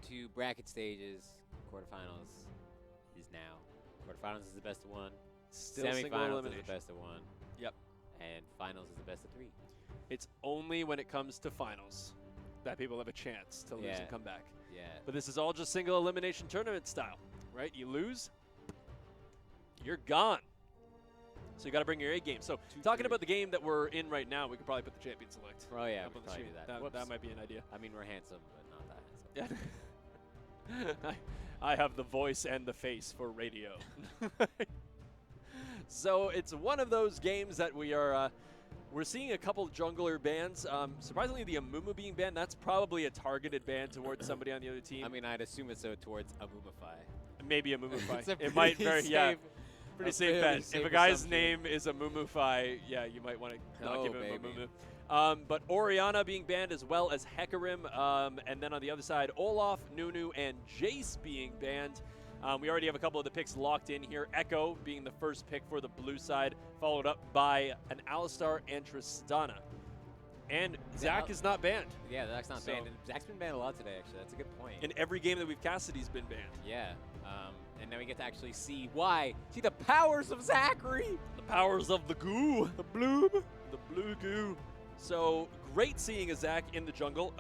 to bracket stages. Quarterfinals is now. Quarterfinals is the best of one. Still single Semifinals is elimination. the best of one. Yep. And finals is the best of 3. It's only when it comes to finals that people have a chance to lose Yeah. and come back. Yeah. But this is all just single elimination tournament style, right? You lose, you're gone. So you got to bring your A game. So talking about the game that we're in right now, we could probably put the champion select. Oh, yeah, up we on could the probably sheet. do that. That might be an idea. I mean, we're handsome, but not that handsome. I have the voice and the face for radio. So it's one of those games that we're seeing a couple jungler bans. Surprisingly, the Amumu being banned, that's probably a targeted ban towards somebody on the other team. I mean, I'd assume it's towards Amumify. Maybe Amumify. It's a It might pretty very, safe, pretty a safe very bet. safe If a guy's assumption. name is Amumify, yeah, you might want to not Oh, give him baby. Amumu. But Orianna being banned as well as Hecarim. And then on the other side, Olaf, Nunu, and Jace being banned. We already have a couple of the picks locked in here. Echo being the first pick for the blue side, followed up by an Alistar and Tristana. And Zach is not banned. Yeah, Zach's not So- banned. And Zach's been banned a lot today, actually. That's a good point. In every game that we've casted, he's been banned. Yeah. And now we get to actually see why. See the powers of Zachary. The powers of the goo. The blue goo. So great seeing a Zach in the jungle.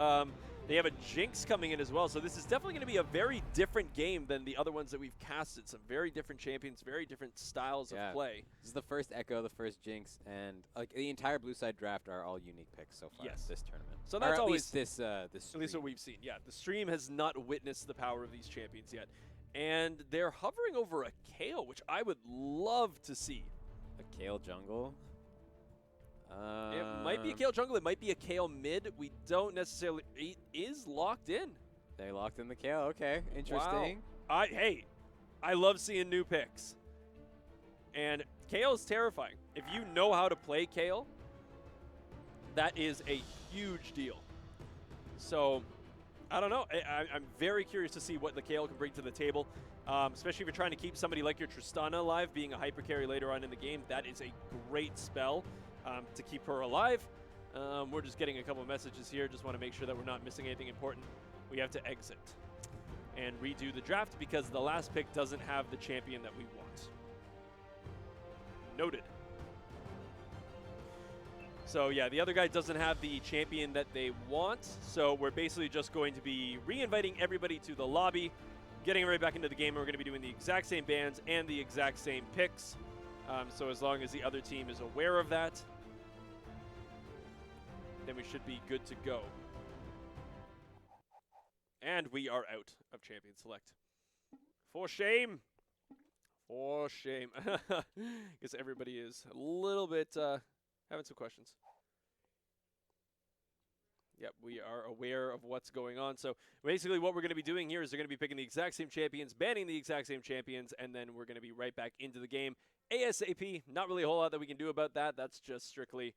They have a Jinx coming in as well, so this is definitely going to be a very different game than the other ones that we've casted. Some very different champions, very different styles of play. This is the first Echo, the first Jinx, and like the entire blue side draft are all unique picks so far. Yes. This tournament. So Or that's at always least this. at least what we've seen. Yeah, the stream has not witnessed the power of these champions yet, and they're hovering over a Kayle, which I would love to see. A Kayle jungle. It might be a Kayle jungle. It might be a Kayle mid. We don't necessarily. It is locked in. They locked in the Kayle. Okay, interesting. Wow. I love seeing new picks. And Kayle is terrifying. If you know how to play Kayle, that is a huge deal. So, I don't know. I'm very curious to see what the Kayle can bring to the table, especially if you're trying to keep somebody like your Tristana alive, being a hyper carry later on in the game. That is a great spell to keep her alive. We're just getting a couple of messages here. Just want to make sure that we're not missing anything important. We have to exit and redo the draft because the last pick doesn't have the champion that we want. Noted. So yeah, the other guy doesn't have the champion that they want, so we're basically just going to be re-inviting everybody to the lobby, getting right back into the game, and we're going to be doing the exact same bans and the exact same picks. So as long as the other team is aware of that, then we should be good to go. And we are out of Champion Select. For shame. For shame. Guess everybody is a little bit having some questions. Yep, we are aware of what's going on. So basically what we're going to be doing here is they're going to be picking the exact same champions, banning the exact same champions, and then we're going to be right back into the game ASAP. Not really a whole lot that we can do about that. That's just strictly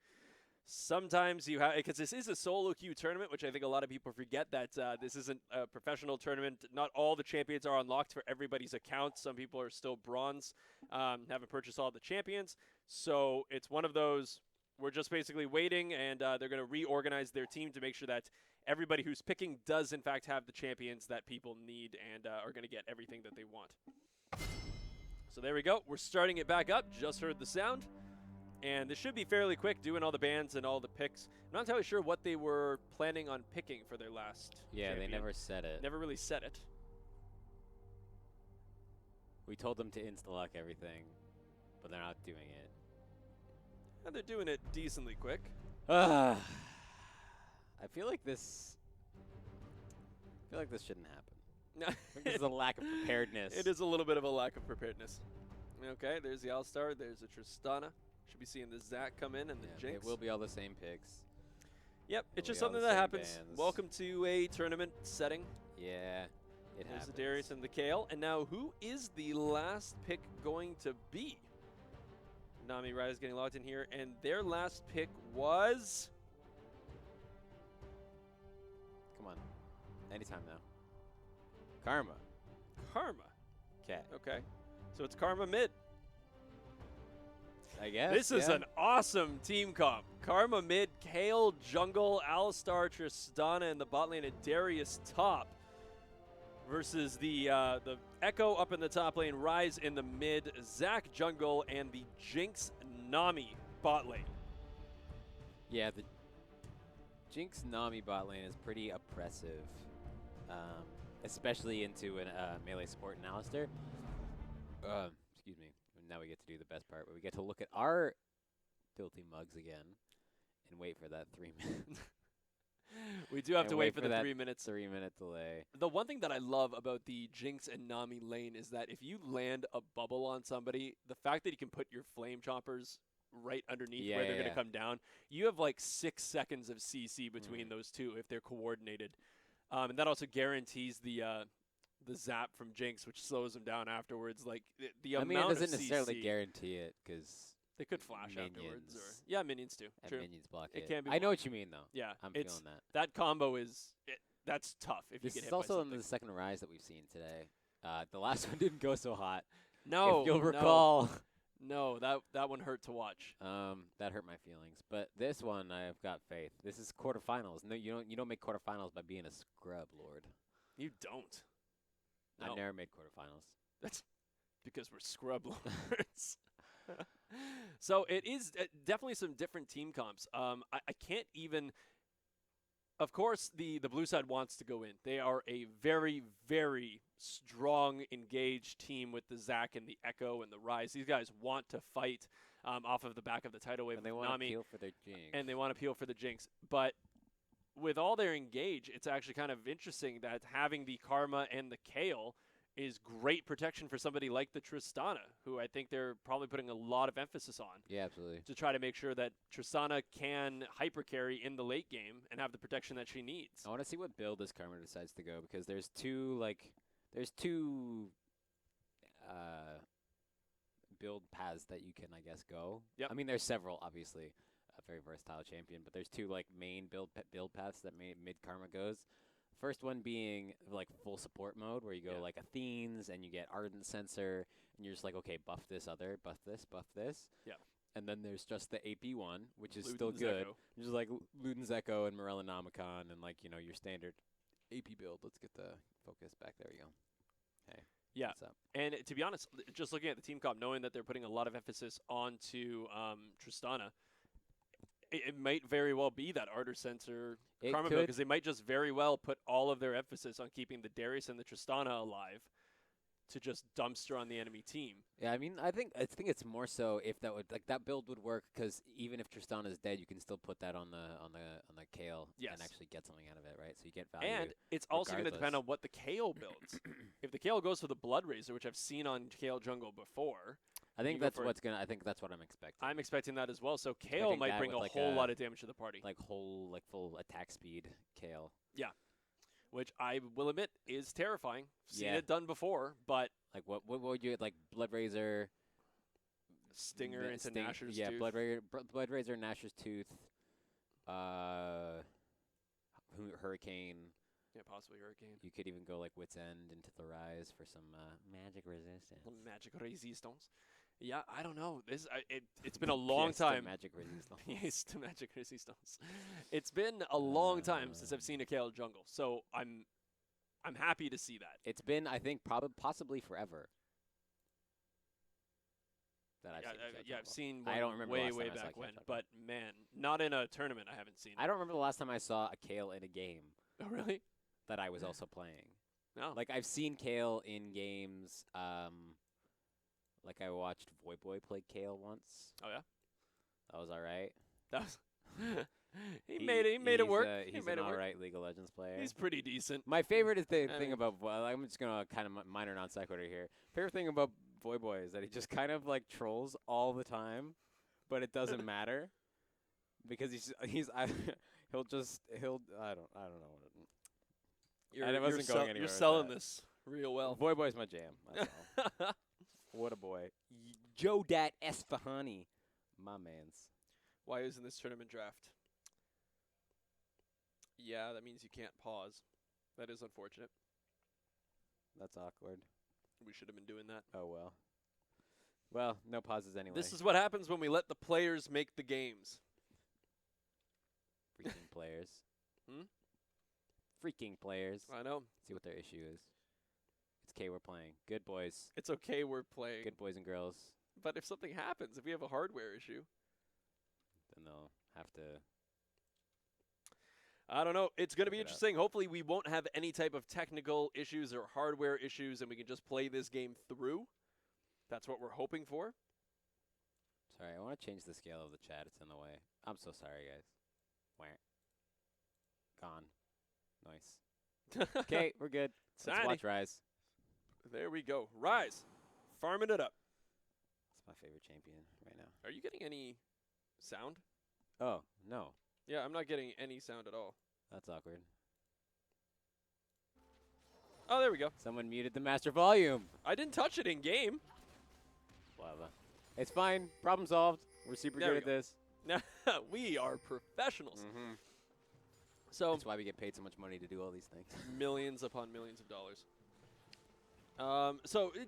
sometimes you have, because this is a solo queue tournament, which I think a lot of people forget that this isn't a professional tournament. Not all the champions are unlocked for everybody's account. Some people are still bronze, haven't purchased all the champions. So it's one of those, we're just basically waiting, and they're going to reorganize their team to make sure that everybody who's picking does in fact have the champions that people need and are going to get everything that they want. So there we go. We're starting it back up. Just heard the sound. And this should be fairly quick, doing all the bans and all the picks. I'm not entirely sure what they were planning on picking for their last champion. they never said it. Never really said it. We told them to insta-lock everything, but they're not doing it. And they're doing it decently quick. I feel like this shouldn't happen. I think this is a lack of preparedness. It is a little bit of a lack of preparedness. Okay, there's the Alistar. There's a Tristana. Should be seeing the Zach come in and the Jinx. It will be all the same picks. Yep, it's just be all something the that same happens. bans. Welcome to a tournament setting. Yeah, it There's happens. the Darius and the Kayle. And now who is the last pick going to be? Nami Riders getting logged in here. And their last pick was... Come on. Anytime now. Karma. Karma. Okay. Okay. So it's Karma mid. I guess. This is an awesome team comp. Karma mid, Kayle jungle, Alistar, Tristana in the bot lane, and Darius top. versus the Echo up in the top lane, Rise in the mid, Zach jungle, and the Jinx Nami bot lane. Yeah, the Jinx Nami bot lane is pretty oppressive, especially into a melee support in Alistar. Excuse me. Now we get to do the best part, where we get to look at our filthy mugs again and wait for that 3 minutes. We do have to wait for the that 3 minutes. 3-minute delay. The one thing that I love about the Jinx and Nami lane is that if you land a bubble on somebody, the fact that you can put your flame choppers right underneath where they're going to come down, you have like 6 seconds of CC between those two if they're coordinated. And that also guarantees the zap from Jinx, which slows them down afterwards. Like the amount of it doesn't CC, necessarily guarantee it, because they could flash afterwards. Minions too. And True. minions block It it. can be I know blocked. what you mean, though. Yeah, I'm feeling that. That combo that's tough if This you get is hit also by something. the second Rise that we've seen today. The last one didn't go so hot. No, if you'll recall. No, that one hurt to watch. That hurt my feelings. But this one, I've got faith. This is quarterfinals. No, you don't make quarterfinals by being a scrub, Lord. You don't. No. I've never made quarterfinals. That's because we're scrub lords. So it is definitely some different team comps. I can't even. Of course, the blue side wants to go in. They are a very, very strong, engaged team with the Zac and the Echo and the Rise. These guys want to fight off of the back of the tidal wave. And they want to appeal for their Jinx. And they want to appeal for the Jinx. But with all their engage, it's actually kind of interesting that having the Karma and the Kale is great protection for somebody like the Tristana, who I think they're probably putting a lot of emphasis on. Yeah, absolutely. To try to make sure that Tristana can hyper carry in the late game and have the protection that she needs. I want to see what build this Karma decides to go, because there's two build paths that you can, I guess, go. Yep. I mean, there's several, obviously, a very versatile champion, but there's two like main build paths that mid Karma goes. First one being like full support mode, where you go like Athenes and you get Ardent Sensor, and you're just like, okay, buff this other, buff this. Yeah. And then there's just the AP one, which is Luden's still good. Echo. Just like Luden's Echo and Morellonomicon and like, your standard AP build. Let's get the focus back. There we go. Hey. Yeah. What's up? And to be honest, just looking at the team comp, knowing that they're putting a lot of emphasis onto Tristana, it might very well be that Ardor Sensor Karma build, because they might just very well put all of their emphasis on keeping the Darius and the Tristana alive to just dumpster on the enemy team. Yeah, I mean, I think it's more so if that build would work, because even if Tristana is dead, you can still put that on the Kale and actually get something out of it, right? So you get value. And it's also going to depend on what the Kale builds. If the Kale goes for the Blood Razor, which I've seen on Kale jungle before, I think that's what I'm expecting. I'm expecting that as well. So Kale might bring a whole lot of damage to the party. Like full attack speed Kale. Yeah. Which I will admit is terrifying. Seen it done before, but like what would you like Blood Razor, Stinger into Nashor's Tooth? Yeah, Blood Razor, Nashor's Tooth, Hurricane. Yeah, possibly Hurricane. You could even go like Wit's End into the Rise for some magic resistance. Magic resistance. Yeah, I don't know. It's been a long time. Magic resistance. Yes, to magic resistance. It's been a long time since I've seen a Kale jungle, so I'm happy to see that. It's been, I think, possibly forever. I've seen one I don't remember way the last time I saw back Kale when, jungle. but man, not in a tournament. I haven't seen. I don't remember the last time I saw a Kale in a game. Oh, really? That I was also playing. No. Like, I've seen Kale in games. Like, I watched Voyboy play Kale once. Oh, yeah? That was all right. That was he made it work. He's an all right League of Legends player. He's pretty decent. My favorite is the thing about, I'm just going to kind of minor non sequitur here. Favorite thing about Voyboy is that he just kind of, like, trolls all the time, but it doesn't matter. Because he'll I don't know what it You're selling this real well. Voyboy's my jam. That's all. What a boy. Joe Dat Esfahani. My mans. Why isn't this tournament draft? Yeah, that means you can't pause. That is unfortunate. That's awkward. We should have been doing that. Oh, well. Well, no pauses anyway. This is what happens when we let the players make the games. Freaking players. Freaking players. I know. See what their issue is. It's okay, we're playing. Good boys. It's okay, we're playing. Good boys and girls. But if something happens, if we have a hardware issue, then they'll have to. I don't know. It's going to be Check it out. interesting. Hopefully we won't have any type of technical issues or hardware issues, and we can just play this game through. That's what we're hoping for. Sorry, I want to change the scale of the chat. It's in the way. I'm so sorry, guys. Where? Gone. Nice. Okay, we're good. Let's Tiny. watch Rise. There we go. Rise. Farming it up. It's my favorite champion right now. Are you getting any sound? Oh, no. Yeah, I'm not getting any sound at all. That's awkward. Oh, there we go. Someone muted the master volume. I didn't touch it in game. Lava. It's fine. Problem solved. We're super There good we at go. this. We are professionals. Mm-hmm. So That's why we get paid so much money to do all these things. millions upon millions of dollars.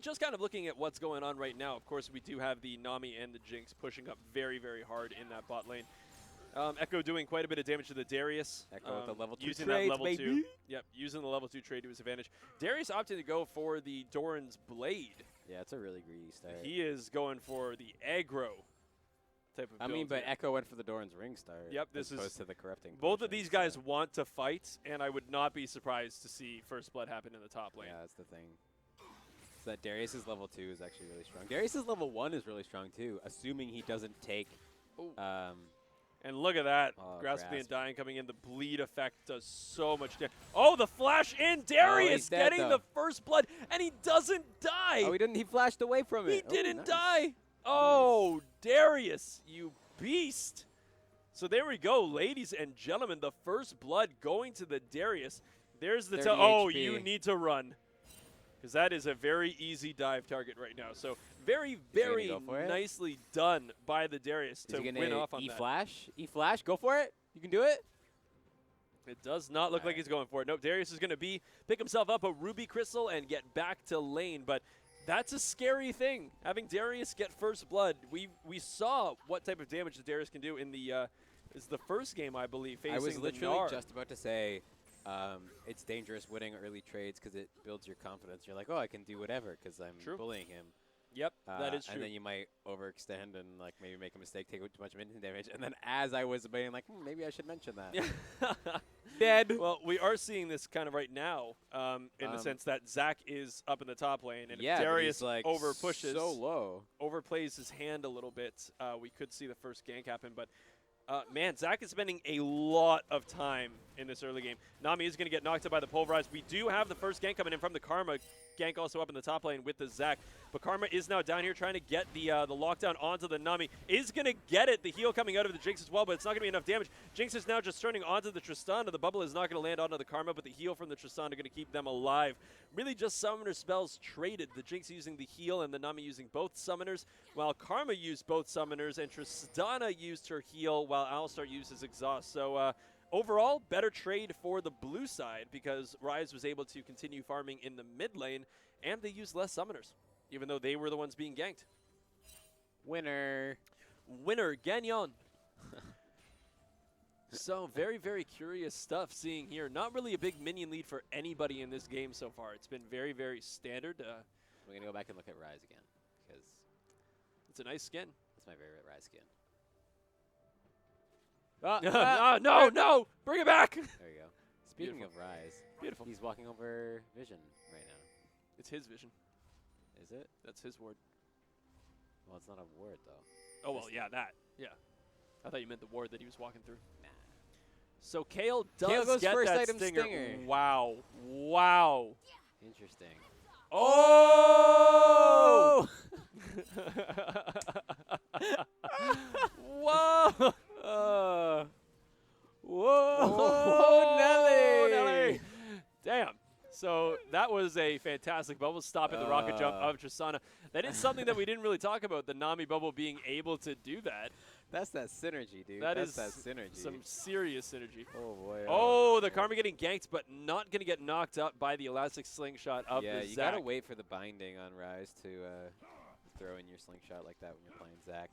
Just kind of looking at what's going on right now, of course, we do have the Nami and the Jinx pushing up very, very hard in that bot lane. Echo doing quite a bit of damage to the Darius. Echo with the level 2 using trades, that level baby. 2. Yep, using the level 2 trade to his advantage. Darius opted to go for the Doran's Blade. Yeah, it's a really greedy start. He is going for the aggro type of I build mean, but here. Echo went for the Doran's Ring start. Yep, as this is- opposed to the corrupting. Both of potion, these guys so- want to fight, and I would not be surprised to see first blood happen in the top lane. Yeah, that's the thing. So that Darius's level 2 is actually really strong. Darius's level 1 is really strong too, assuming he doesn't take. Ooh. Um, And look at that. Oh, Grasp and Grasp. Dying coming in. The bleed effect does so much damage. Oh, the flash in. Darius dead, getting though. the first blood, and he doesn't die. oh, he didn't. He flashed away from He it. Oh, didn't nice. die. Oh, Darius, you beast. So there we go, ladies and gentlemen. The first blood going to the Darius. There's the 30 oh, HP. you need to run. Because that is a very easy dive target right now. So very, gonna very go for it? nicely done by the Darius Is to he win gonna off on that. E-flash? E-flash? Go for it. You can do it. It does not look like Alright. he's going for it. Nope, Darius is going to pick himself up a Ruby Crystal and get back to lane. But that's a scary thing, having Darius get first blood. We saw what type of damage the Darius can do in the is the first game, I believe, facing I was the literally Gnar. just about to say it's dangerous winning early trades because it builds your confidence. You're like, oh, I can do whatever because I'm True. bullying him. Yep, that is true. And then you might overextend and like maybe make a mistake, take too much minion damage. And then as I was debating, like, maybe I should mention that. Dead. Well, we are seeing this kind of right now in the sense that Zach is up in the top lane, and yeah, if but Darius he's, like over pushes, so low. overplays his hand a little bit, we could see the first gank happen. But man, Zach is spending a lot of time in this early game. Nami is going to get knocked out by the Pulverize. We do have the first gank coming in from the Karma. Gank also up in the top lane with the Zach. But Karma is now down here trying to get the lockdown onto the Nami. Is going to get it. The heal coming out of the Jinx as well, but it's not going to be enough damage. Jinx is now just turning onto the Tristana. The bubble is not going to land onto the Karma, but the heal from the Tristana are going to keep them alive. Really just summoner spells traded. The Jinx using the heal and the Nami using both summoners, while Karma used both summoners, and Tristana used her heal while Alistar used his exhaust. So overall, better trade for the blue side because Rise was able to continue farming in the mid lane, and they used less summoners, even though they were the ones being ganked. Winner. Winner, Gagnon. So very, very curious stuff seeing here. Not really a big minion lead for anybody in this game so far. It's been very, very standard. We're going to go back and look at Rise again because It's a nice skin. it's my favorite Rise skin. No, bring it back. There we go. Speaking Beautiful. of Rise, Beautiful. he's walking over Vision right now. It's his vision. Is it? That's his word. Well, it's not a word though. Oh, well, yeah, that. Yeah. I thought you meant the ward that he was walking through. So Kale does Kale goes get first that item stinger. stinger. Wow. Wow. Interesting. Oh! Whoa! Whoa, Nelly! Nelly! Damn. So that was a fantastic bubble stop in the rocket jump of Tristana. That is something that we didn't really talk about, the Nami bubble being able to do that. That's that synergy, dude. That's that synergy. some serious synergy. Oh boy. Oh, the Karma getting ganked, but not going to get knocked up by the elastic slingshot of yeah, the you Zac. gotta wait for the binding on Rise to throw in your slingshot like that when you're playing Zac.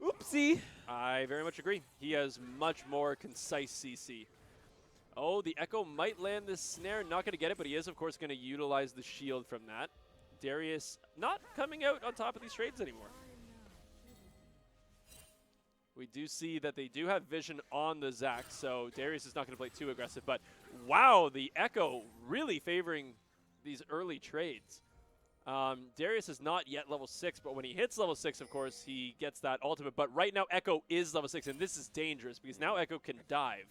Oopsie. I very much agree. He has much more concise CC. Oh, the Echo might land this snare. Not going to get it, but he is, of course, going to utilize the shield from that. Darius not coming out on top of these trades anymore. We do see that they do have vision on the Zac, so Darius is not going to play too aggressive. But wow, the Echo really favoring these early trades. Darius is not yet level 6, but when he hits level 6, of course, he gets that ultimate. But right now, Echo is level 6, and this is dangerous because now Echo can dive.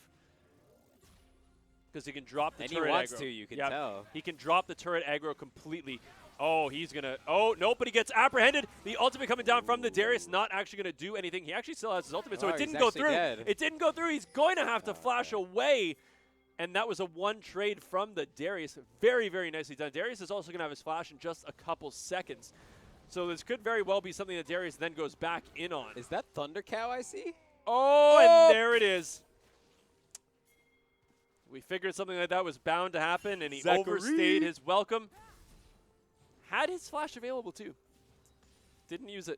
Because he can drop the turret aggro. And he wants to, you can tell. He can drop the turret aggro completely. Oh, he's going to... Oh, no, but he gets apprehended. The ultimate coming down from the Darius, not actually going to do anything. He actually still has his ultimate, so it didn't go through. Dead. It didn't go through. He's going to have to flash away. And that was a one trade from the Darius. Very, very nicely done. Darius is also going to have his flash in just a couple seconds. So this could very well be something that Darius then goes back in on. Is that Thunder Cow I see? Oh, and there it is. We figured something like that was bound to happen, and he overstayed his welcome. Had his flash available, too. Didn't use it.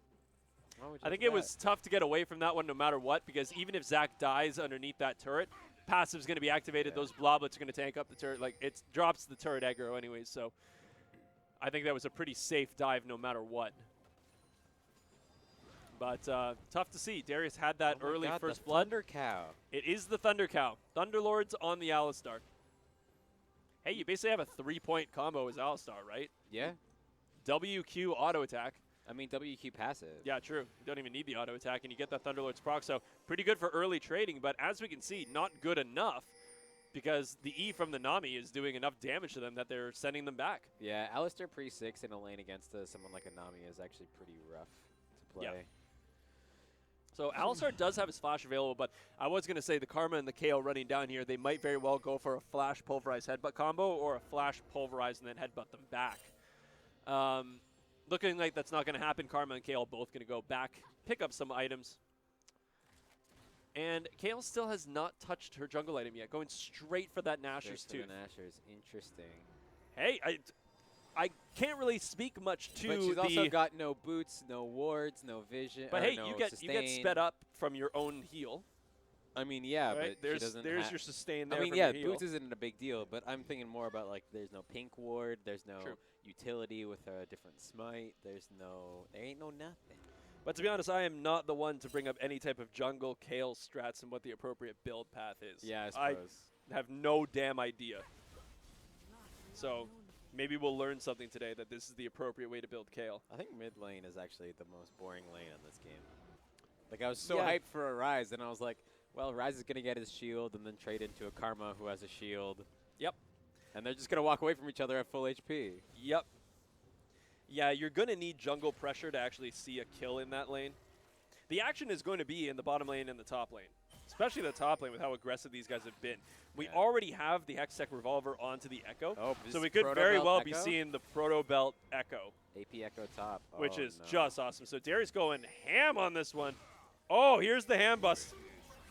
I think it was tough to get away from that one no matter what, because even if Zac dies underneath that turret, passive's going to be activated. Those bloblets are going to tank up the turret. Like, it drops the turret aggro anyways, so I think that was a pretty safe dive no matter what. But tough to see. Darius had that early first blood. Thunder Cow. It is the Thunder Cow. Thunderlords on the Alistar. Hey, you basically have a 3-point combo as Alistar, right? Yeah. WQ auto attack. I mean, WQ passive. Yeah, true. You don't even need the auto attack, and you get that Thunderlord's proc. So pretty good for early trading, but as we can see, not good enough because the E from the Nami is doing enough damage to them that they're sending them back. Yeah, Alistar pre-6 in a lane against someone like a Nami is actually pretty rough to play. Yeah. So Alistar does have his flash available, but I was going to say the Karma and the KO running down here, they might very well go for a flash pulverize headbutt combo or a flash pulverize and then headbutt them back. Looking like that's not going to happen. Karma and Kale both going to go back, pick up some items. And Kale still has not touched her jungle item yet, going straight for that Nashor's tooth. The Nashor's, interesting. Hey, I can't really speak much to but she's also got no boots, no wards, no vision. But hey, no you get sped up from your own heal. I mean, yeah, right? but she doesn't there's your sustain there. I mean, from yeah, your heal. boots isn't a big deal, but I'm thinking more about like there's no pink ward, there's no utility with a different smite, there ain't no nothing. But to be honest, I am not the one to bring up any type of jungle Kale strats and what the appropriate build path is. Yeah, I suppose. I have no damn idea. So maybe we'll learn something today that this is the appropriate way to build Kale. I think mid lane is actually the most boring lane in this game. Like, I was so hyped for a Ryze, and I was like, well, Ryze is going to get his shield and then trade into a Karma who has a shield. Yep. And they're just going to walk away from each other at full HP. Yep. Yeah, you're going to need jungle pressure to actually see a kill in that lane. The action is going to be in the bottom lane and the top lane, especially the top lane with how aggressive these guys have been. We already have the Hextech Revolver onto the Echo, so we could very well be seeing the Proto Belt Echo. AP Echo top. Which is just awesome. So Darius going ham on this one. Oh, here's the ham bust.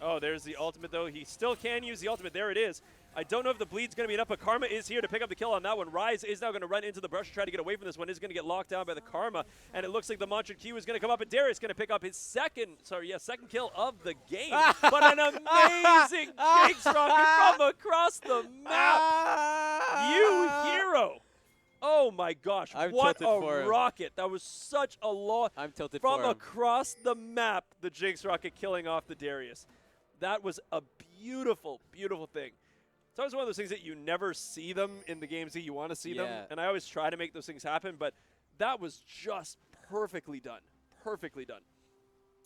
Oh, there's the ultimate, though. He still can use the ultimate. There it is. I don't know if the bleed's going to be enough, but Karma is here to pick up the kill on that one. Ryze is now going to run into the brush to try to get away from this one. Is going to get locked down by the Karma, and it looks like the Mantra Q is going to come up, and Darius is going to pick up his second kill of the game. But an amazing Jinx rocket from across the map. You hero. Oh my gosh, what a rocket. That was such a lot. I'm tilted from across the map, the Jinx rocket killing off the Darius. That was a beautiful, beautiful thing. It's always one of those things that you never see them in the games that you want to see them. And I always try to make those things happen, but that was just perfectly done. Perfectly done.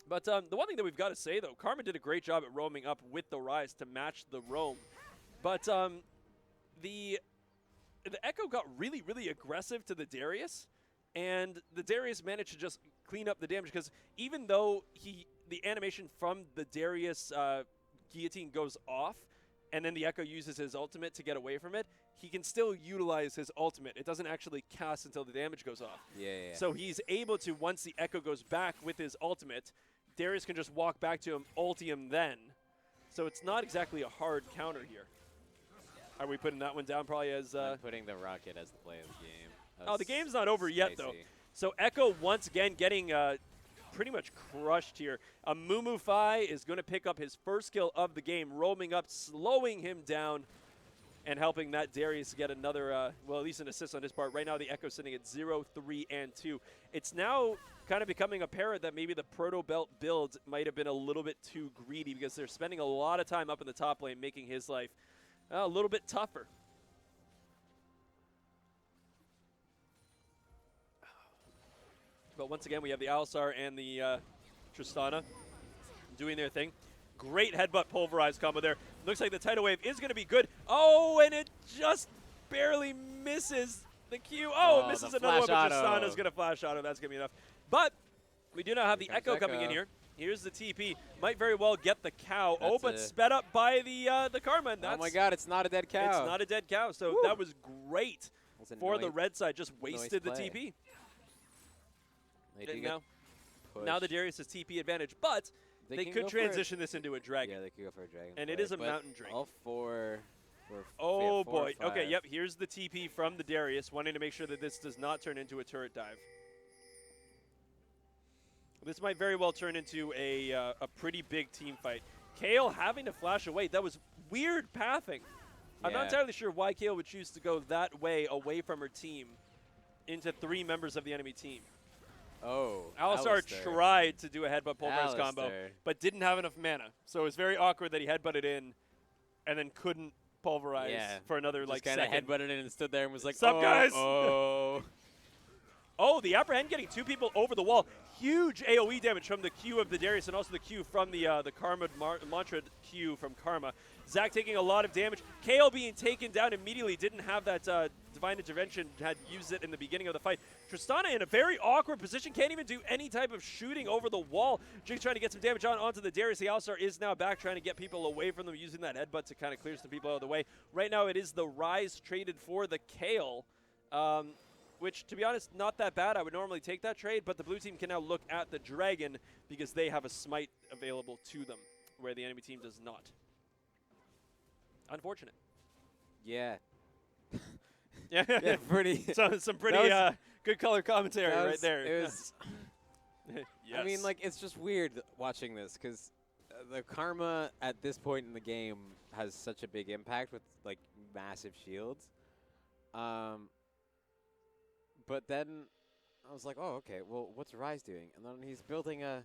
But the one thing that we've got to say, though, Karma did a great job at roaming up with the Ryze to match the roam. But the Echo got really, really aggressive to the Darius, and the Darius managed to just clean up the damage because even though the animation from the Darius guillotine goes off, and then the Echo uses his ultimate to get away from it, he can still utilize his ultimate. It doesn't actually cast until the damage goes off. Yeah. So he's able to, once the Echo goes back with his ultimate, Darius can just walk back to him, ulti him then. So it's not exactly a hard counter here. Are we putting that one down probably as... I'm putting the rocket as the play of the game. Oh, the game's not over yet, though. So Echo once again getting pretty much crushed here. Mumu Fai is going to pick up his first kill of the game, roaming up, slowing him down. and helping that Darius get another, well, at least an assist on his part. Right now, the Echo sitting at 0, 3, and 2. It's now kind of becoming apparent that maybe the Proto Belt build might have been a little bit too greedy because they're spending a lot of time up in the top lane, making his life a little bit tougher. But once again, we have the Alistar and the Tristana doing their thing. Great headbutt pulverize combo there. Looks like the tidal wave is going to be good. Oh, and it just barely misses the Q. Oh, it misses another one, but Tristana's going to flash auto. That's going to be enough. But we do now have the Echo coming in here. Here's the TP. Might very well get the cow. That's but sped up by the Karma. And that's, oh my God, it's not a dead cow. It's not a dead cow. So that was great for the red side. Just wasted the TP. Now the Darius has TP advantage, but they could transition this into a dragon. Yeah, they could go for a dragon. And it is a mountain drake. All four. Oh boy. Okay, yep. Here's the TP from the Darius, wanting to make sure that this does not turn into a turret dive. This might very well turn into a pretty big team fight. Kale having to flash away. That was weird pathing. Yeah. I'm not entirely sure why Kale would choose to go that way away from her team into 3 members of the enemy team. Oh, Alistar tried to do a headbutt pulverize combo, but didn't have enough mana. So it was very awkward that he headbutted in and then couldn't pulverize for another just second. Kind of headbutted in and stood there and was like, "Sup, guys?" Oh. Oh, the upper end getting 2 people over the wall. Huge AoE damage from the Q of the Darius and also the Q from the Karma Mantra Q from Karma. Zac taking a lot of damage. Kale being taken down immediately. Didn't have that Divine Intervention. Had used it in the beginning of the fight. Tristana in a very awkward position. Can't even do any type of shooting over the wall. Jinx trying to get some damage onto the Darius. The Alistar is now back trying to get people away from them using that headbutt to kind of clear some people out of the way. Right now it is the Rise traded for the Kale. Which, to be honest, not that bad. I would normally take that trade, but the blue team can now look at the Dragon because they have a smite available to them, where the enemy team does not. Unfortunate. Yeah. Yeah, pretty. some pretty good color commentary right there. It was. Yes. I mean, like, it's just weird watching this because the Karma at this point in the game has such a big impact with like massive shields. But then I was like, oh, okay, well, what's Rise doing? And then he's building a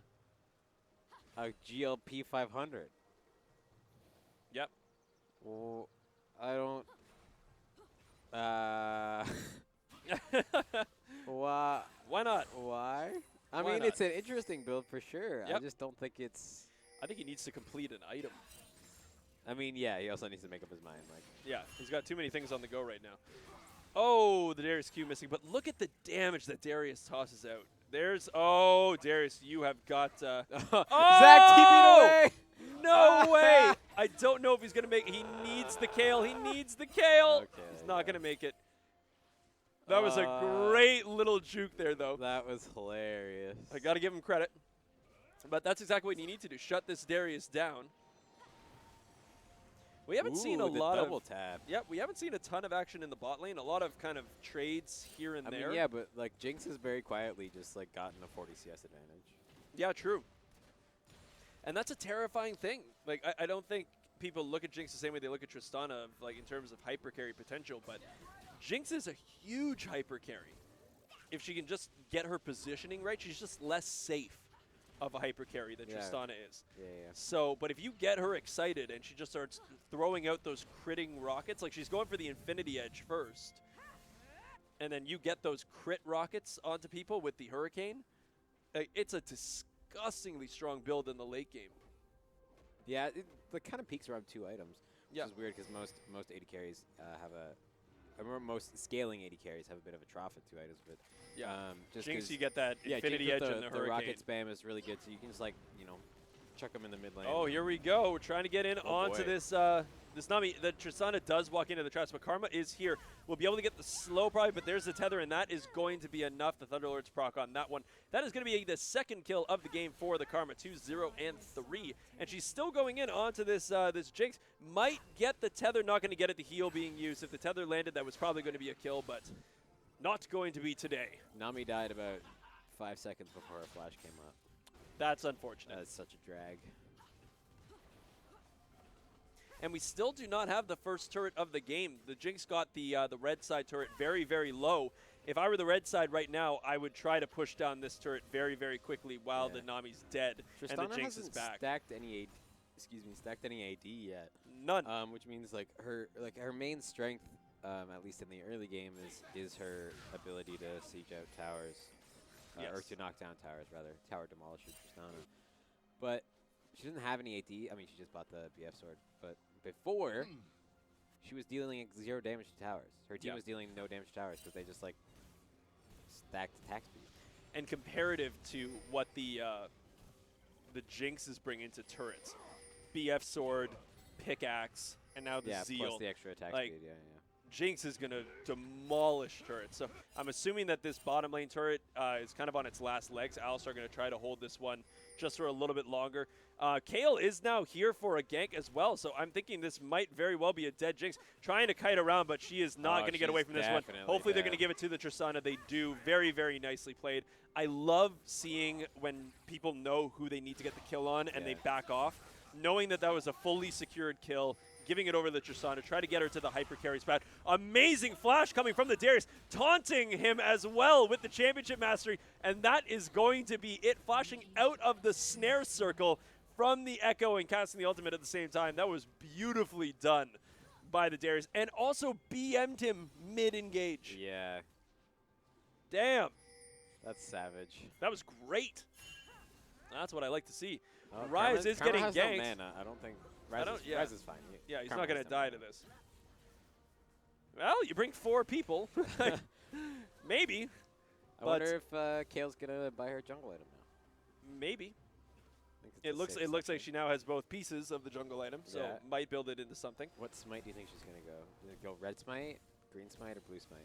GLP 500. Yep. Well, I don't. Why not? Why? I Why mean, not? it's an interesting build for sure. Yep. I just don't think it's. I think he needs to complete an item. I mean, yeah, he also needs to make up his mind. Like, yeah, he's got too many things on the go right now. Oh, the Darius Q missing, but look at the damage that Darius tosses out. There's, oh, Darius, you have got, Zac TP'd away! No way! I don't know if he's going to make it. He needs the Kale. He needs the Kale. Okay, he's not going to make it. That was a great little juke there, though. That was hilarious. I got to give him credit. But that's exactly what you need to do. Shut this Darius down. We haven't seen a lot of double tap. Yep, we haven't seen a ton of action in the bot lane. A lot of kind of trades here and there. I mean, yeah, but like Jinx has very quietly just like gotten a 40 CS advantage. Yeah, true. And that's a terrifying thing. Like I don't think people look at Jinx the same way they look at Tristana, like in terms of hyper carry potential. But Jinx is a huge hyper carry. If she can just get her positioning right, she's just less safe of a hyper carry than Tristana is. Yeah. So, but if you get her excited and she just starts throwing out those critting rockets, like she's going for the Infinity Edge first, and then you get those crit rockets onto people with the Hurricane, it's a disgustingly strong build in the late game. Yeah, it kind of peaks around 2 items, which Yeah. is weird because most AD carries have a. I remember most scaling AD carries have a bit of a trough at 2 items, but just Jinx, you get that Infinity Jinx Edge with and the the Hurricane. rocket spam is really good, so you can just like chuck them in the mid lane. Oh, here we go. We're trying to get in onto boy. this this Nami. The Tristana does walk into the traps, but Karma is here. We'll be able to get the slow probably, but there's the tether, and that is going to be enough. The Thunderlord's proc on that one. That is going to be the second kill of the game for the Karma, 2, 0, and 3. And she's still going in onto this this Jinx. Might get the tether, not going to get it. The heal being used. If the tether landed, that was probably going to be a kill, but not going to be today. Nami died about 5 seconds before her flash came up. That's unfortunate. That's such a drag. and we still do not have the first turret of the game. The Jinx got the red side turret very, very low. If I were the red side right now, I would try to push down this turret very, very quickly while the Nami's dead and the Jinx is back. Stacked any AD yet. None. Which means like her main strength, at least in the early game, is her ability to siege out towers, or to knock down towers rather, tower demolisher Tristana. But she doesn't have any AD. I mean, she just bought the BF sword, but before she was dealing 0 damage to towers. Her team was dealing no damage to towers because they just like stacked attack speed. And comparative to what the Jinxes bring into turrets, BF sword, pickaxe, and now the Zeal. Plus the extra attack speed. Yeah. Jinx is going to demolish turrets. So I'm assuming that this bottom lane turret is kind of on its last legs. Alistar going to try to hold this one just for a little bit longer. Kayle is now here for a gank as well, so I'm thinking this might very well be a dead Jinx. Trying to kite around, but she is not going to get away from this one. Hopefully they're going to give it to the Tristana. They do. Very, very nicely played. I love seeing when people know who they need to get the kill on and they back off. Knowing that that was a fully secured kill, giving it over to Tristana, try to get her to the hyper carry spot. Amazing flash coming from the Darius, taunting him as well with the championship mastery, and that is going to be it. Flashing out of the snare circle from the Echo and casting the ultimate at the same time. That was beautifully done by the Darius, and also BM'd him mid-engage. Yeah. Damn. That's savage. That was great. That's what I like to see. Oh, Rise is getting has ganked. No mana. I don't think Rise is fine. Yeah, he's not going to die to this. Well, you bring 4 people. Maybe. I wonder if Kayle's going to buy her jungle item now. Maybe. It looks like she now has both pieces of the jungle item, so might build it into something. What smite do you think she's going to go? Does it go red smite, green smite, or blue smite?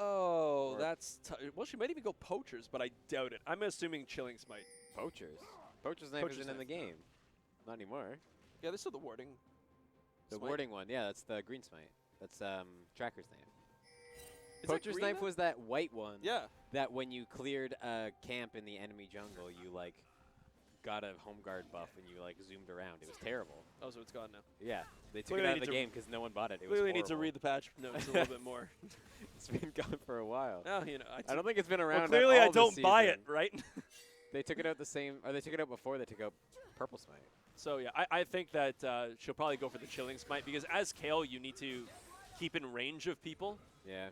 Oh, that's well. She might even go poachers, but I doubt it. I'm assuming chilling smite. Poachers. Poachers knife isn't in the game. Not anymore. Yeah, there's still the warding. The warding one. Yeah, that's the green smite. That's Tracker's name. Is Poacher's knife was that white one. Yeah. That when you cleared a camp in the enemy jungle, you like got a home guard buff and you like zoomed around. It was terrible. Oh, so it's gone now. Yeah, they took it out of the game because no one bought it. It clearly need to read the patch notes a little bit more. It's been gone for a while. Oh, you know, I don't think it's been around. Well, clearly, I don't buy it, right? They took it out the same, or they took it out before they took out Purple Smite. So yeah, I think that she'll probably go for the Chilling Smite because as Kayle, you need to keep in range of people. Yeah.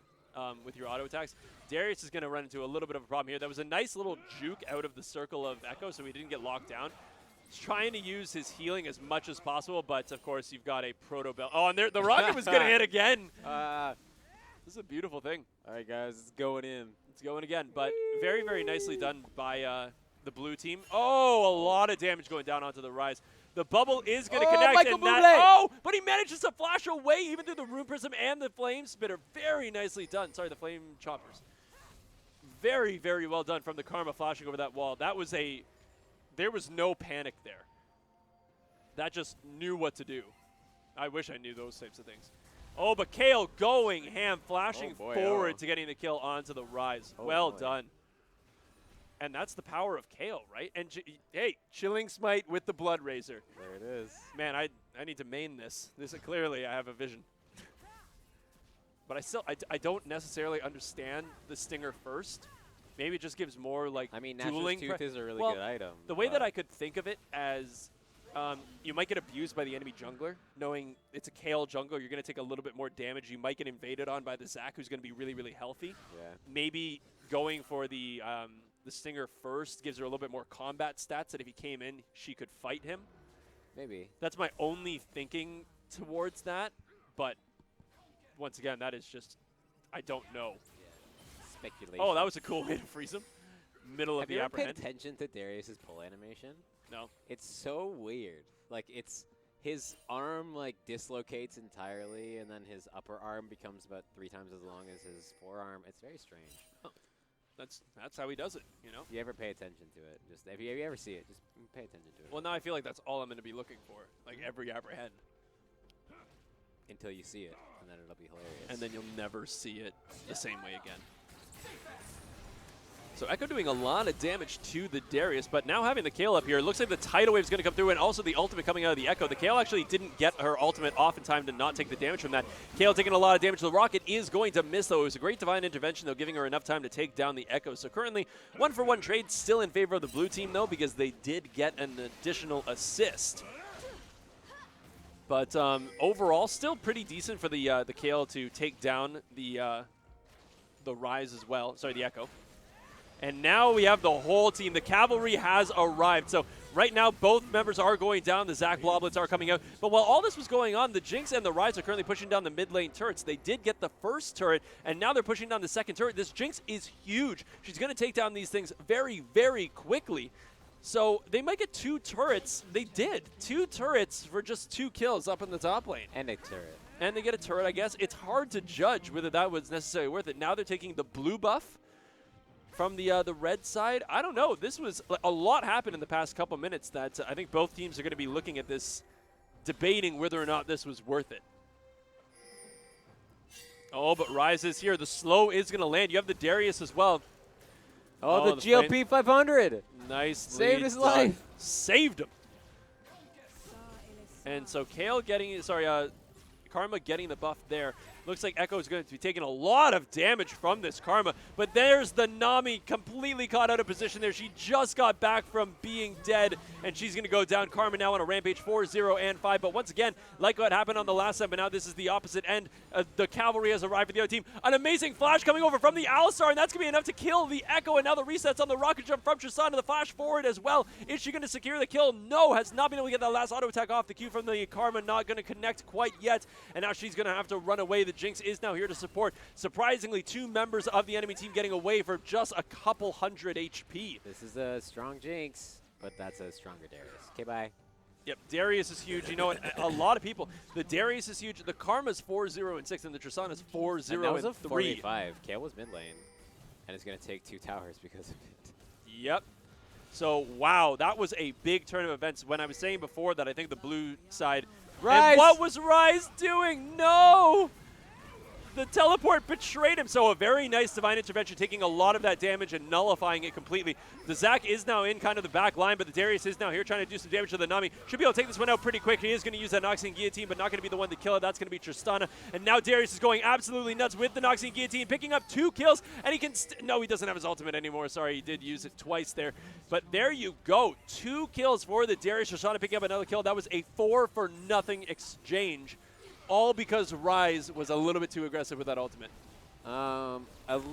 With your auto attacks. Darius is going to run into a little bit of a problem here. That was a nice little juke out of the circle of Echo, so he didn't get locked down. He's trying to use his healing as much as possible, but of course you've got a Proto Bell. Oh, and there, the rocket was going to hit again. This is a beautiful thing. All right, guys, it's going in. It's going again, but very, very nicely done by the blue team. Oh, a lot of damage going down onto the Rise. The bubble is going to connect, and but he manages to flash away even through the Rune Prism and the Flame Spitter. Very nicely done. Sorry, the Flame Choppers. Very, very well done from the Karma flashing over that wall. That was there was no panic there. That just knew what to do. I wish I knew those types of things. Oh, but Kayle going ham, flashing forward to getting the kill onto the Rise. Well done. And that's the power of Kayle, right? And hey, Chilling Smite with the Blood Razor. There it is. Man, I need to main this. This clearly I have a vision. But I don't necessarily understand the Stinger first. Maybe it just gives more like dueling. Nature's Tooth is a really good item. The way that I could think of it as you might get abused by the enemy jungler, knowing it's a Kayle jungler, you're going to take a little bit more damage. You might get invaded on by the Zac, who's going to be really, really healthy. Yeah. Maybe going for the Stinger first gives her a little bit more combat stats that if he came in, she could fight him. Maybe. That's my only thinking towards that. But once again, that is just, I don't know. Yeah. Speculation. Oh, that was a cool way to freeze him. Middle of the Have you ever apprehend. paid attention to Darius's pull animation? No. It's so weird. Like, it's his arm, like, dislocates entirely, and then his upper arm becomes about 3 times as long as his forearm. It's very strange. Oh. That's how he does it, you know? You ever pay attention to it? Just if you ever see it, just pay attention to it. Well, now I feel like that's all I'm going to be looking for, like every apprehend. Until you see it, and then it'll be hilarious. And then you'll never see it the same way again. So Echo doing a lot of damage to the Darius, but now having the Kayle up here, it looks like the Tidal Wave is going to come through, and also the ultimate coming out of the Echo. The Kayle actually didn't get her ultimate off in time to not take the damage from that. Kayle taking a lot of damage. The Rocket is going to miss, though. It was a great Divine Intervention, though, giving her enough time to take down the Echo. So currently, 1-for-1 trade still in favor of the blue team, though, because they did get an additional assist. But overall, still pretty decent for the Kayle to take down the Rise as well. Sorry, the Echo. And now we have the whole team. The Cavalry has arrived. So right now, both members are going down. The Zach Bloblets are coming out. But while all this was going on, the Jinx and the Rise are currently pushing down the mid lane turrets. They did get the first turret, and now they're pushing down the second turret. This Jinx is huge. She's going to take down these things very, very quickly. So they might get 2 turrets. They did. 2 turrets for just 2 kills up in the top lane. And a turret. And they get a turret, I guess. It's hard to judge whether that was necessarily worth it. Now they're taking the blue buff from the red side. I don't know. This was a lot happened in the past couple minutes that I think both teams are going to be looking at this, debating whether or not this was worth it. Oh, but Rise is here. The slow is going to land. You have the Darius as well. Oh, the GLP 500. Nice. Saved his life. Saved him. And so Kayle getting, Karma getting the buff there. Looks like Echo is going to be taking a lot of damage from this Karma, but there's the Nami completely caught out of position there. She just got back from being dead, and she's going to go down. Karma now on a rampage 4-0 and 5, but once again, like what happened on the last time, but now this is the opposite end. The Cavalry has arrived for the other team. An amazing flash coming over from the Alistar, and that's going to be enough to kill the Echo, and now the resets on the rocket jump from Tristana. The flash forward as well. Is she going to secure the kill? No, has not been able to get that last auto attack off. The Q from the Karma not going to connect quite yet, and now she's going to have to run away. The Jinx is now here to support. Surprisingly, 2 members of the enemy team getting away for just a couple hundred HP. This is a strong Jinx, but that's a stronger Darius. Okay, bye. Yep, Darius is huge. You know what? A lot of people. The Darius is huge. The Karma's 4-0 and 6, and the Tristana's 4-0 and that was a 3. 4v5. Kayle was mid lane, and it's going to take 2 towers because of it. Yep. So, wow, that was a big turn of events. When I was saying before that I think the blue side. Rise! And what was Rise doing? No! The teleport betrayed him, so a very nice Divine Intervention, taking a lot of that damage and nullifying it completely. The Zac is now in kind of the back line, but the Darius is now here trying to do some damage to the Nami. Should be able to take this one out pretty quick. He is going to use that Noxian Guillotine, but not going to be the one to kill it. That's going to be Tristana. And now Darius is going absolutely nuts with the Noxian Guillotine, picking up 2 kills, and he can no, he doesn't have his ultimate anymore. Sorry, he did use it twice there. But there you go. 2 kills for the Darius. Tristana picking up another kill. That was a 4-for-0 exchange. All because Rise was a little bit too aggressive with that ultimate. A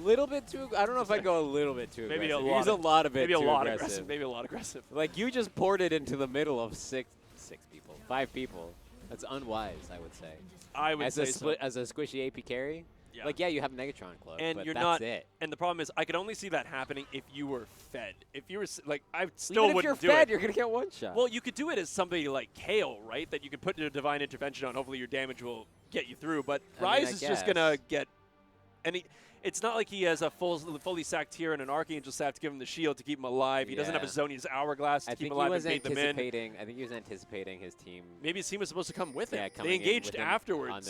little bit too. I don't know if I go a little bit too maybe aggressive. A lot. He's a lot of it. Maybe too a lot aggressive. aggressive. Maybe a lot aggressive. Like you just poured it into the middle of 5 people. That's unwise, I would say. I would say so. As a squishy AP carry. Yeah. Like you have Negatron Club, and but you're that's not. it. And the problem is, I could only see that happening if you were fed. If you were like, I still Even wouldn't if do you're fed, it. you're gonna get one shot. Well, you could do it as somebody like Kayle, right? That you could put your Divine Intervention on. Hopefully, your damage will get you through. But Rise is just gonna get. And it's not like he has a fully sacked tier and an Archangel staff to give him the shield to keep him alive. He doesn't have a Zonia's Hourglass to keep him alive and bait them in. I think he was anticipating his team. Maybe his team was supposed to come with him. Coming they engaged in with afterwards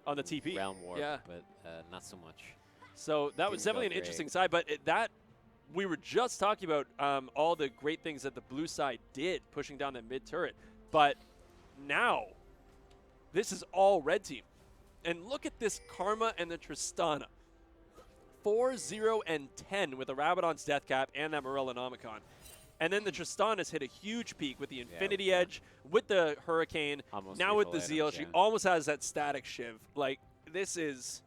on the TP Realm War, yeah, but not so much. So that was definitely an interesting side. But we were just talking about all the great things that the blue side did, pushing down the mid turret. But now, this is all red team. And look at this Karma and the Tristana. 4-0 and 10 with the Rabadon's Death Cap and that Morellonomicon. And then the Tristana's hit a huge peak with the Infinity Edge, with the Hurricane, now with the Zeal. She almost has that static Shiv. Like, this is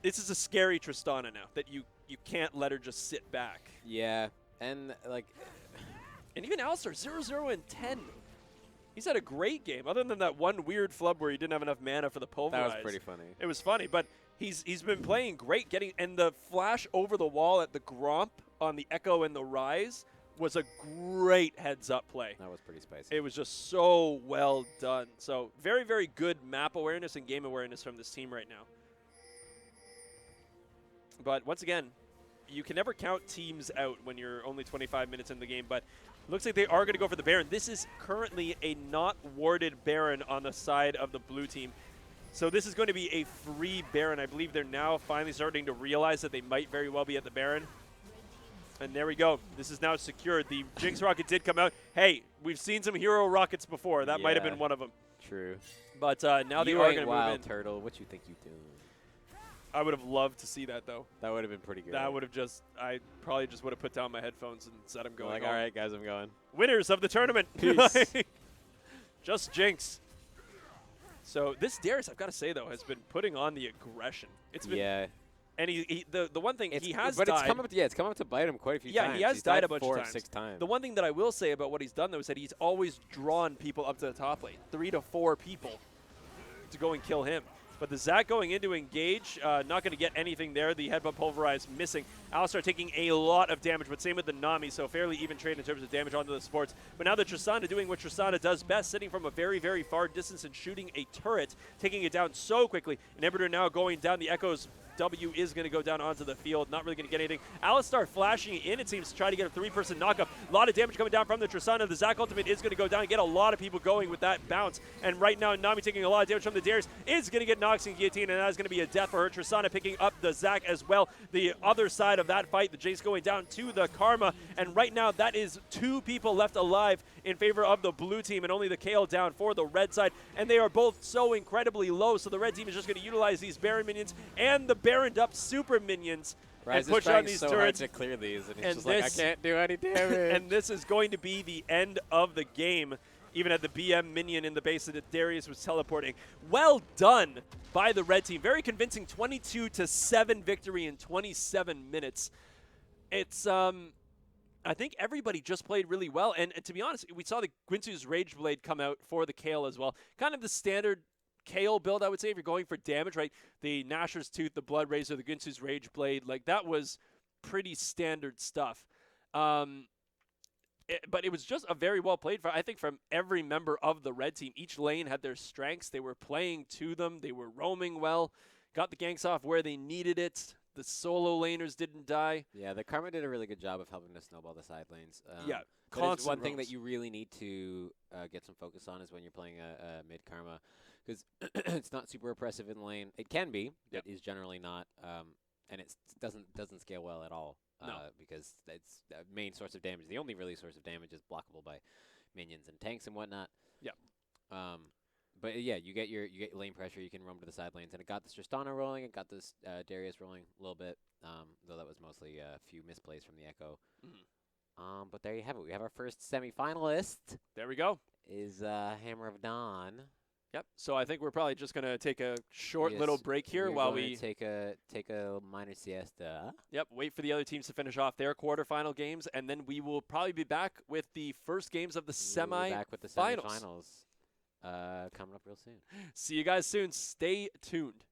a scary Tristana now, that you can't let her just sit back. Yeah, and like... And even Alistar, 0-0 and 10. He's had a great game, other than that one weird flub where he didn't have enough mana for the Pulverize. That was pretty funny. It was funny, but he's been playing great, and the flash over the wall at the Gromp on the Echo and the Rise was a great heads-up play. That was pretty spicy. It was just so well done. So very, very good map awareness and game awareness from this team right now. But once again, you can never count teams out when you're only 25 minutes in the game, but looks like they are going to go for the Baron. This is currently a not warded Baron on the side of the blue team. So this is going to be a free Baron. I believe they're now finally starting to realize that they might very well be at the Baron. And there we go. This is now secured. The Jinx rocket did come out. Hey, we've seen some hero rockets before. That might have been one of them. True. But now they you are ain't going to wild move in. turtle. What you think you doing? I would have loved to see that, though. That would have been pretty good. That would have I probably just would have put down my headphones and said I'm going. Like, all right, guys, I'm going. Winners of the tournament. Peace. Just Jinx. So this Darius, I've got to say, though, has been putting on the aggression. It's been, and the one thing he has but died. It's come up to bite him quite a few times. Yeah, he has died a bunch of 4 times. or 6 times. The one thing that I will say about what he's done, though, is that he's always drawn people up to the top lane, 3 to 4 people to go and kill him. But the Zac going in to engage, not going to get anything there. The headbutt pulverize missing. Alistar taking a lot of damage, but same with the Nami, so fairly even trade in terms of damage onto the supports. But now the Tristana doing what Tristana does best, sitting from a very, very far distance and shooting a turret, taking it down so quickly. Inhibitor now going down. The Echo's W is going to go down onto the field. Not really going to get anything. Alistar flashing in, it seems, to try to get a 3-person knockup. A lot of damage coming down from the Tristana. The Zac ultimate is going to go down and get a lot of people going with that bounce. And right now, Nami taking a lot of damage from the Darius is going to get Nox and Guillotine, and that is going to be a death for her. Tristana picking up the Zac as well. The other side of that fight, the Jace going down to the Karma. And right now, that is 2 people left alive in favor of the blue team, and only the Kayle down for the red side. And they are both so incredibly low, so the red team is just going to utilize these Baron minions and the Baroned up super minions and push on these turrets. Hard to clear these, and and just like, I can't do any damage. And this is going to be the end of the game, even at the BM minion in the base that Darius was teleporting. Well done by the red team. Very convincing 22-7 victory in 27 minutes. It's I think everybody just played really well. And to be honest, we saw the Guinsoo's Rage Blade come out for the Kayle as well. Kind of the standard Kayle build, I would say, if you're going for damage, right? The Nashor's Tooth, the Blood Razor, the Guinsoo's Rage Blade, like that was pretty standard stuff. But it was just a very well played fight, I think, from every member of the red team. Each lane had their strengths. They were playing to them. They were roaming well, got the ganks off where they needed it. The solo laners didn't die. Yeah, the Karma did a really good job of helping to snowball the side lanes. Constant one thing roams. that you really need to get some focus on is when you're playing a mid Karma, because it's not super oppressive in the lane. It can be, but is generally not, and it doesn't scale well at all. Because it's the main source of damage. The only really source of damage is blockable by minions and tanks and whatnot. Yeah. But yeah, you get lane pressure. You can roam to the side lanes, and it got this Tristana rolling. It got this Darius rolling a little bit. Though that was mostly a few misplays from the Echo. Mm-hmm. But there you have it. We have our first semifinalist. There we go. Is Hammer of Dawn. Yep. So I think we're probably just gonna take a short little break here while we take a minor siesta. Yep. Wait for the other teams to finish off their quarterfinal games, and then we will probably be back with the first games of the Back with the semifinals. Coming up real soon. See you guys soon. Stay tuned.